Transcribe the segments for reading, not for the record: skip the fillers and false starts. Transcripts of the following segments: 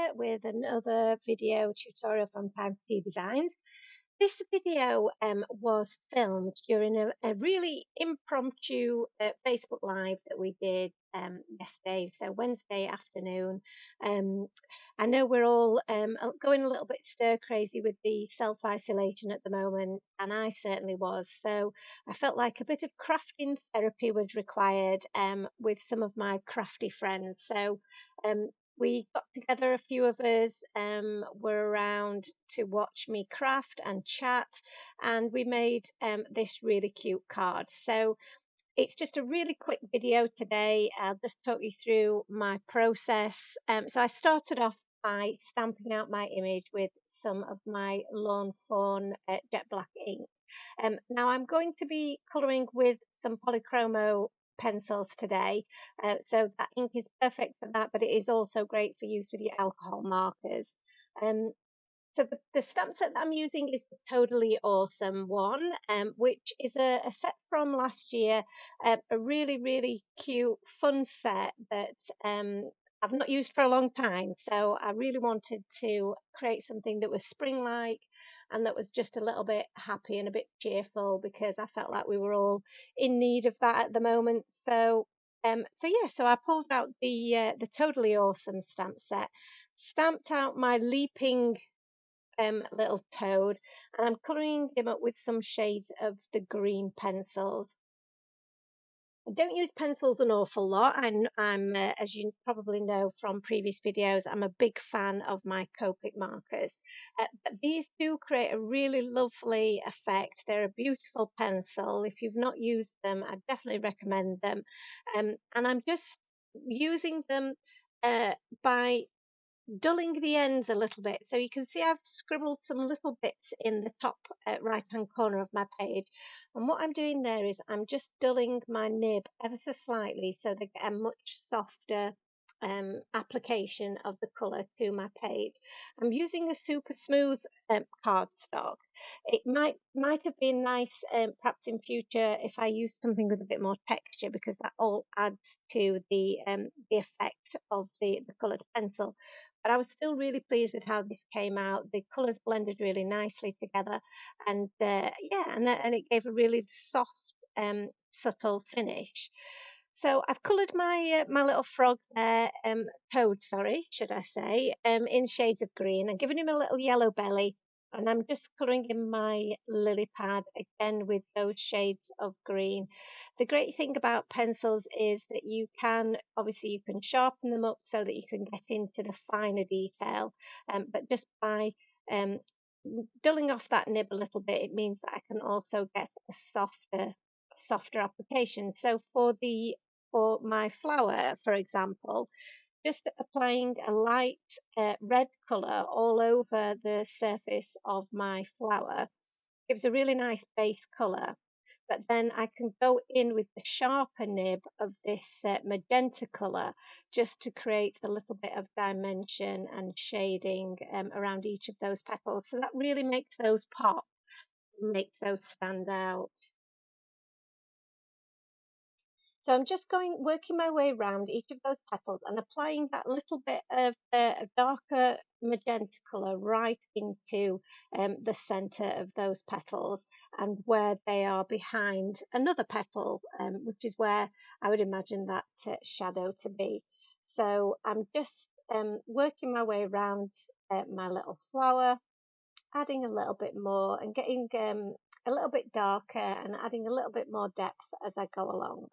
here with another video tutorial from Time to See Designs. This video was filmed during a really impromptu Facebook Live that we did yesterday, so Wednesday afternoon. Um, I know we're all going a little bit stir crazy with the self isolation at the moment, and I certainly was. So I felt like a bit of crafting therapy was required with some of my crafty friends. So um, we got together, a few of us were around to watch me craft and chat, and we made this really cute card. So it's just a really quick video today. I'll just talk you through my process. So I started off by stamping out my image with some of my Lawn Fawn jet black ink. Now I'm going to be colouring with some polychromo pencils today, so that ink is perfect for that, but it is also great for use with your alcohol markers. So the stamp set that I'm using is the Totally Awesome one, which is a set from last year, a really cute, fun set that I've not used for a long time. So I really wanted to create something that was spring-like and that was just a little bit happy and a bit cheerful, because I felt like we were all in need of that at the moment. So I pulled out the Totally Awesome stamp set, stamped out my leaping little toad, and I'm colouring him up with some shades of the green pencils. I don't use pencils an awful lot. As you probably know from previous videos, I'm a big fan of my Copic markers. But these do create a really lovely effect. They're a beautiful pencil. If you've not used them, I definitely recommend them. And I'm just using them by dulling the ends a little bit. So you can see I've scribbled some little bits in the top right hand corner of my page, and what I'm doing there is I'm just dulling my nib ever so slightly so they get a much softer application of the colour to my page. I'm using a super smooth cardstock. It might have been nice perhaps in future if I used something with a bit more texture, because that all adds to the effect of the coloured pencil. But I was still really pleased with how this came out. The colours blended really nicely together, and and it gave a really soft, subtle finish. So I've coloured my little frog there, toad, sorry, should I say, in shades of green. I'm giving him a little yellow belly, and I'm just colouring in my lily pad again with those shades of green. The great thing about pencils is that you can sharpen them up so that you can get into the finer detail, but just by um, dulling off that nib a little bit, it means that I can also get a softer application. So for my flower, for example, just applying a light red colour all over the surface of my flower gives a really nice base colour. But then I can go in with the sharper nib of this magenta colour just to create a little bit of dimension and shading around each of those petals. So that really makes those pop, makes those stand out. So I'm just working my way around each of those petals and applying that little bit of a darker magenta colour right into the centre of those petals, and where they are behind another petal, which is where I would imagine that shadow to be. So I'm just working my way around my little flower, adding a little bit more and getting a little bit darker and adding a little bit more depth as I go along.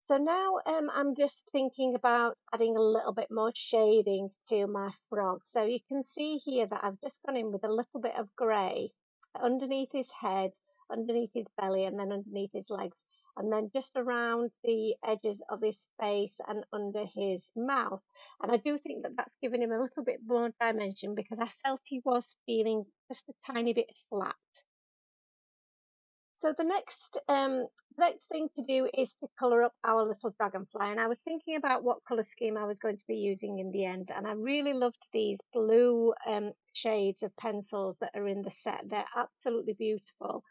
So now I'm just thinking about adding a little bit more shading to my frog. So you can see here that I've just gone in with a little bit of grey underneath his head, underneath his belly, and then underneath his legs, and then just around the edges of his face and under his mouth. And I do think that that's given him a little bit more dimension, because I felt he was feeling just a tiny bit flat. So the next thing to do is to colour up our little dragonfly, and I was thinking about what colour scheme I was going to be using in the end, and I really loved these blue shades of pencils that are in the set. They're absolutely beautiful.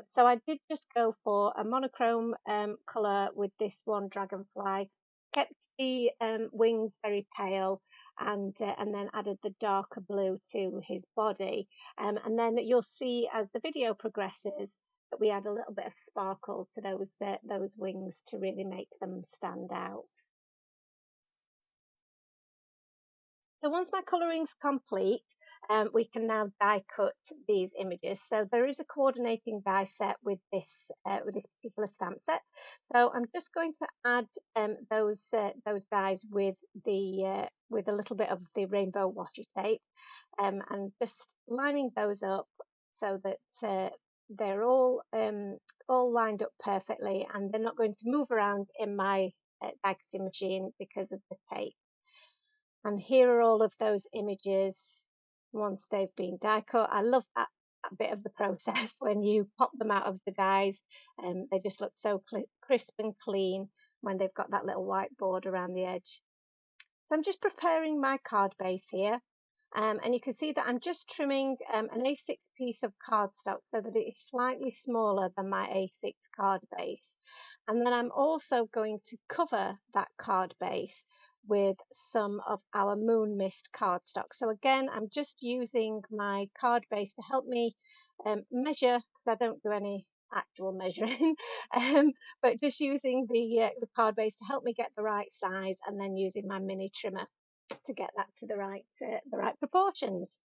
So I did just go for a monochrome colour with this one dragonfly, kept the wings very pale, and then added the darker blue to his body. And then you'll see as the video progresses that we add a little bit of sparkle to those wings to really make them stand out. So once my colouring's complete, we can now die cut these images. So there is a coordinating die set with this particular stamp set. So I'm just going to add those dies with a little bit of the rainbow washi tape, and just lining those up so that they're all lined up perfectly, and they're not going to move around in my die cutting machine because of the tape. And here are all of those images once they've been die cut. I love that bit of the process when you pop them out of the dies. They just look so crisp and clean when they've got that little white border around the edge. So I'm just preparing my card base here. And you can see that I'm just trimming an A6 piece of cardstock so that it is slightly smaller than my A6 card base. And then I'm also going to cover that card base with some of our Moon Mist cardstock. So again, I'm just using my card base to help me measure, because I don't do any actual measuring, but just using the card base to help me get the right size, and then using my mini trimmer to get that to the right proportions.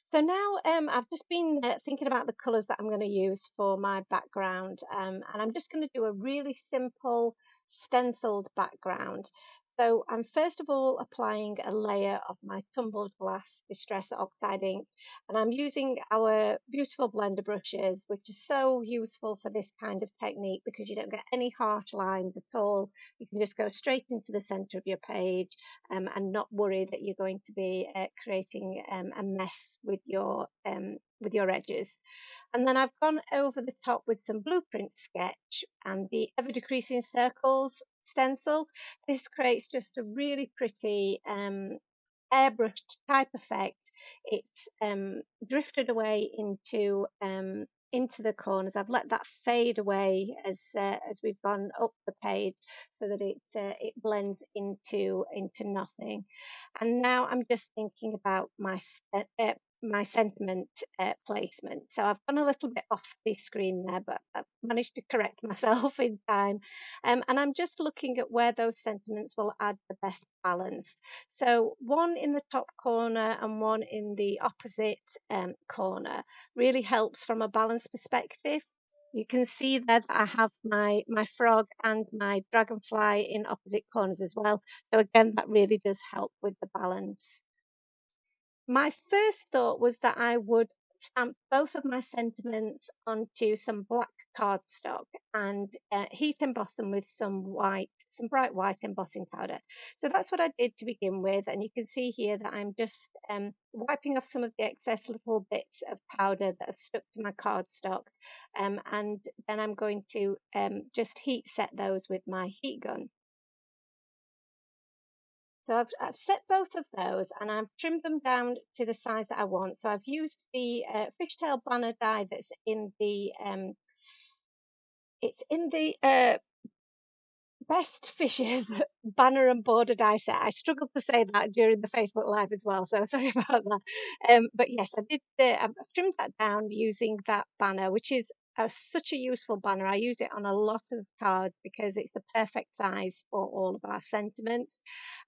So now I've just been thinking about the colours that I'm going to use for my background, and I'm just going to do a really simple stenciled background. So I'm first of all applying a layer of my tumbled glass distress oxide ink, and I'm using our beautiful blender brushes, which are so useful for this kind of technique because you don't get any harsh lines at all. You can just go straight into the centre of your page, and not worry that you're going to be creating a mess with your edges. And then I've gone over the top with some blueprint sketch and the ever decreasing circles stencil. This creates just a really pretty airbrushed type effect. It's drifted away into the corners. I've let that fade away as we've gone up the page, so that it blends into nothing. And now I'm just thinking about my sentiment placement. So I've gone a little bit off the screen there, but I've managed to correct myself in time. And I'm just looking at where those sentiments will add the best balance. So one in the top corner and one in the opposite corner really helps from a balance perspective. You can see that I have my frog and my dragonfly in opposite corners as well. So again, that really does help with the balance. My first thought was that I would stamp both of my sentiments onto some black cardstock and heat emboss them with some bright white embossing powder. So that's what I did to begin with, and you can see here that I'm just wiping off some of the excess little bits of powder that have stuck to my cardstock, and then I'm going to just heat set those with my heat gun. So I've set both of those, and I've trimmed them down to the size that I want. So I've used the fishtail banner die that's in the Best Fishes banner and border die set. I struggled to say that during the Facebook Live as well, so sorry about that. But yes, I did. I've trimmed that down using that banner, which is such a useful banner. I use it on a lot of cards because it's the perfect size for all of our sentiments.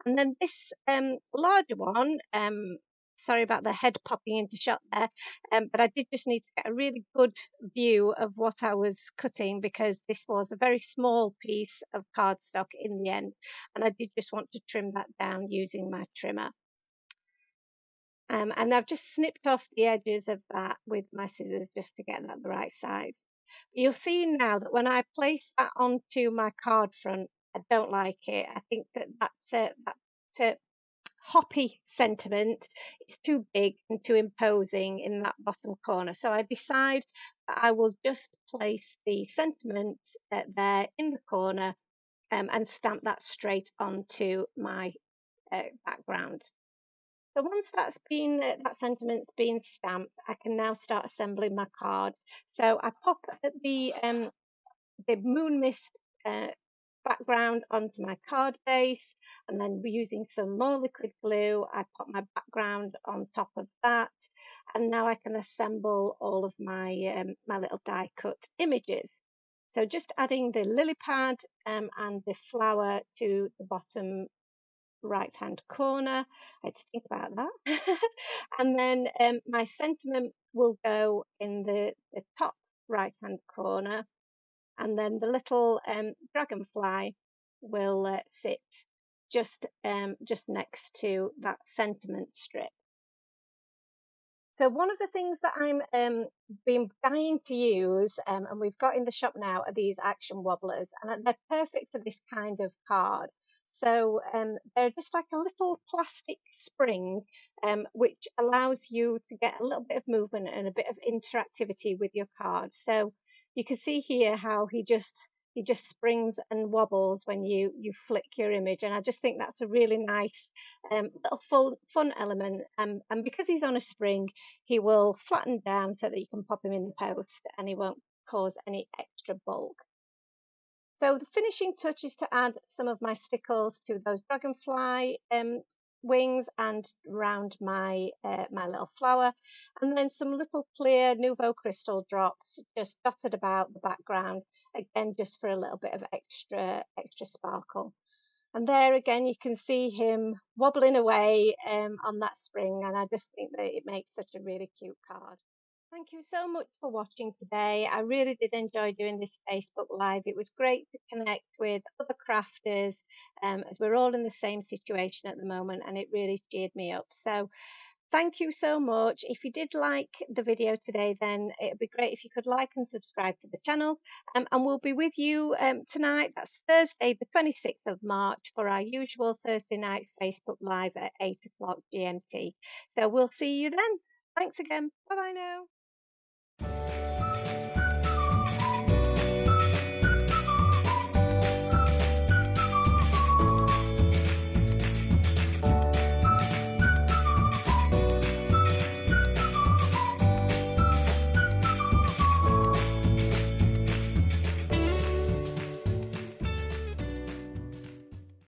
And then this larger one, sorry about the head popping into shot there, but I did just need to get a really good view of what I was cutting because this was a very small piece of cardstock in the end, and I did just want to trim that down using my trimmer. And I've just snipped off the edges of that with my scissors just to get that the right size. You'll see now that when I place that onto my card front, I don't like it. I think that's a Hoppy sentiment is too big and too imposing in that bottom corner. So I decide that I will just place the sentiment there in the corner, and stamp that straight onto my background. So once that sentiment's been stamped, I can now start assembling my card. So I pop the Moon Mist background onto my card base, and then using some more liquid glue, I put my background on top of that, and now I can assemble all of my little die cut images. So just adding the lily pad and the flower to the bottom right hand corner. I had to think about that. And then my sentiment will go in the top right hand corner, and then the little dragonfly will sit just next to that sentiment strip. So one of the things that I'm been dying to use, and we've got in the shop now, are these action wobblers, and they're perfect for this kind of card. So they're just like a little plastic spring, which allows you to get a little bit of movement and a bit of interactivity with your card. So you can see here how he just springs and wobbles when you flick your image, and I just think that's a really nice little fun element. And because he's on a spring, he will flatten down so that you can pop him in the post and he won't cause any extra bulk. So the finishing touch is to add some of my stickles to those dragonfly wings and around my little flower, and then some little clear Nouveau crystal drops just dotted about the background, again just for a little bit of extra sparkle. And there again, you can see him wobbling away on that spring, and I just think that it makes such a really cute card. Thank you so much for watching today. I really did enjoy doing this Facebook Live. It was great to connect with other crafters, as we're all in the same situation at the moment, and it really cheered me up. So thank you so much. If you did like the video today, then it'd be great if you could like and subscribe to the channel. And we'll be with you tonight. That's Thursday, the 26th of March, for our usual Thursday night Facebook Live at 8 o'clock GMT. So we'll see you then. Thanks again. Bye bye now.